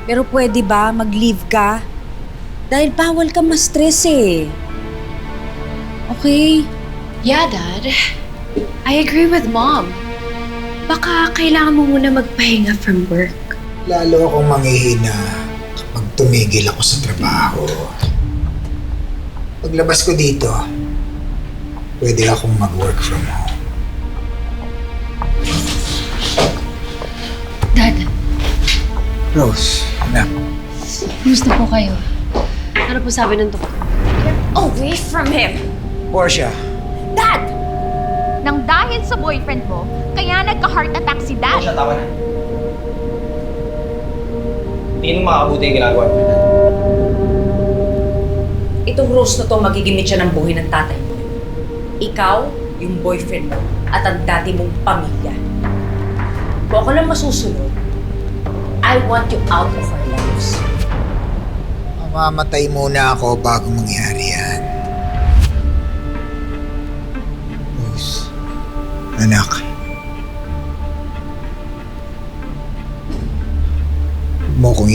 Pero pwede ba mag-leave ka? Dahil bawal ka ma-stress eh. Okay? Yeah, Dad. I agree with Mom. Baka kailangan mo muna magpahinga from work. Lalo akong manghihina kapag tumigil ako sa trabaho. Paglabas ko dito, pwede akong mag-work from home. Dad, Rose, anak, gusto po kayo. Ano po sabi ng doktor? Away from him! Portia, Dad! Nang dahil sa boyfriend mo, kaya nagka-heart attack si Dad. Siya, tama na. Hindi mo makakabuti yung ginagawa mo. Itong Rose na to magigimit siya ng buhay ng tatay mo. Ikaw, yung boyfriend mo, at ang dati mong pamilya. Kung ako lang masusunod, I want you out of our lives. mamamatay muna ako bago mangyari yan. Rose, anak. Huwag mo kong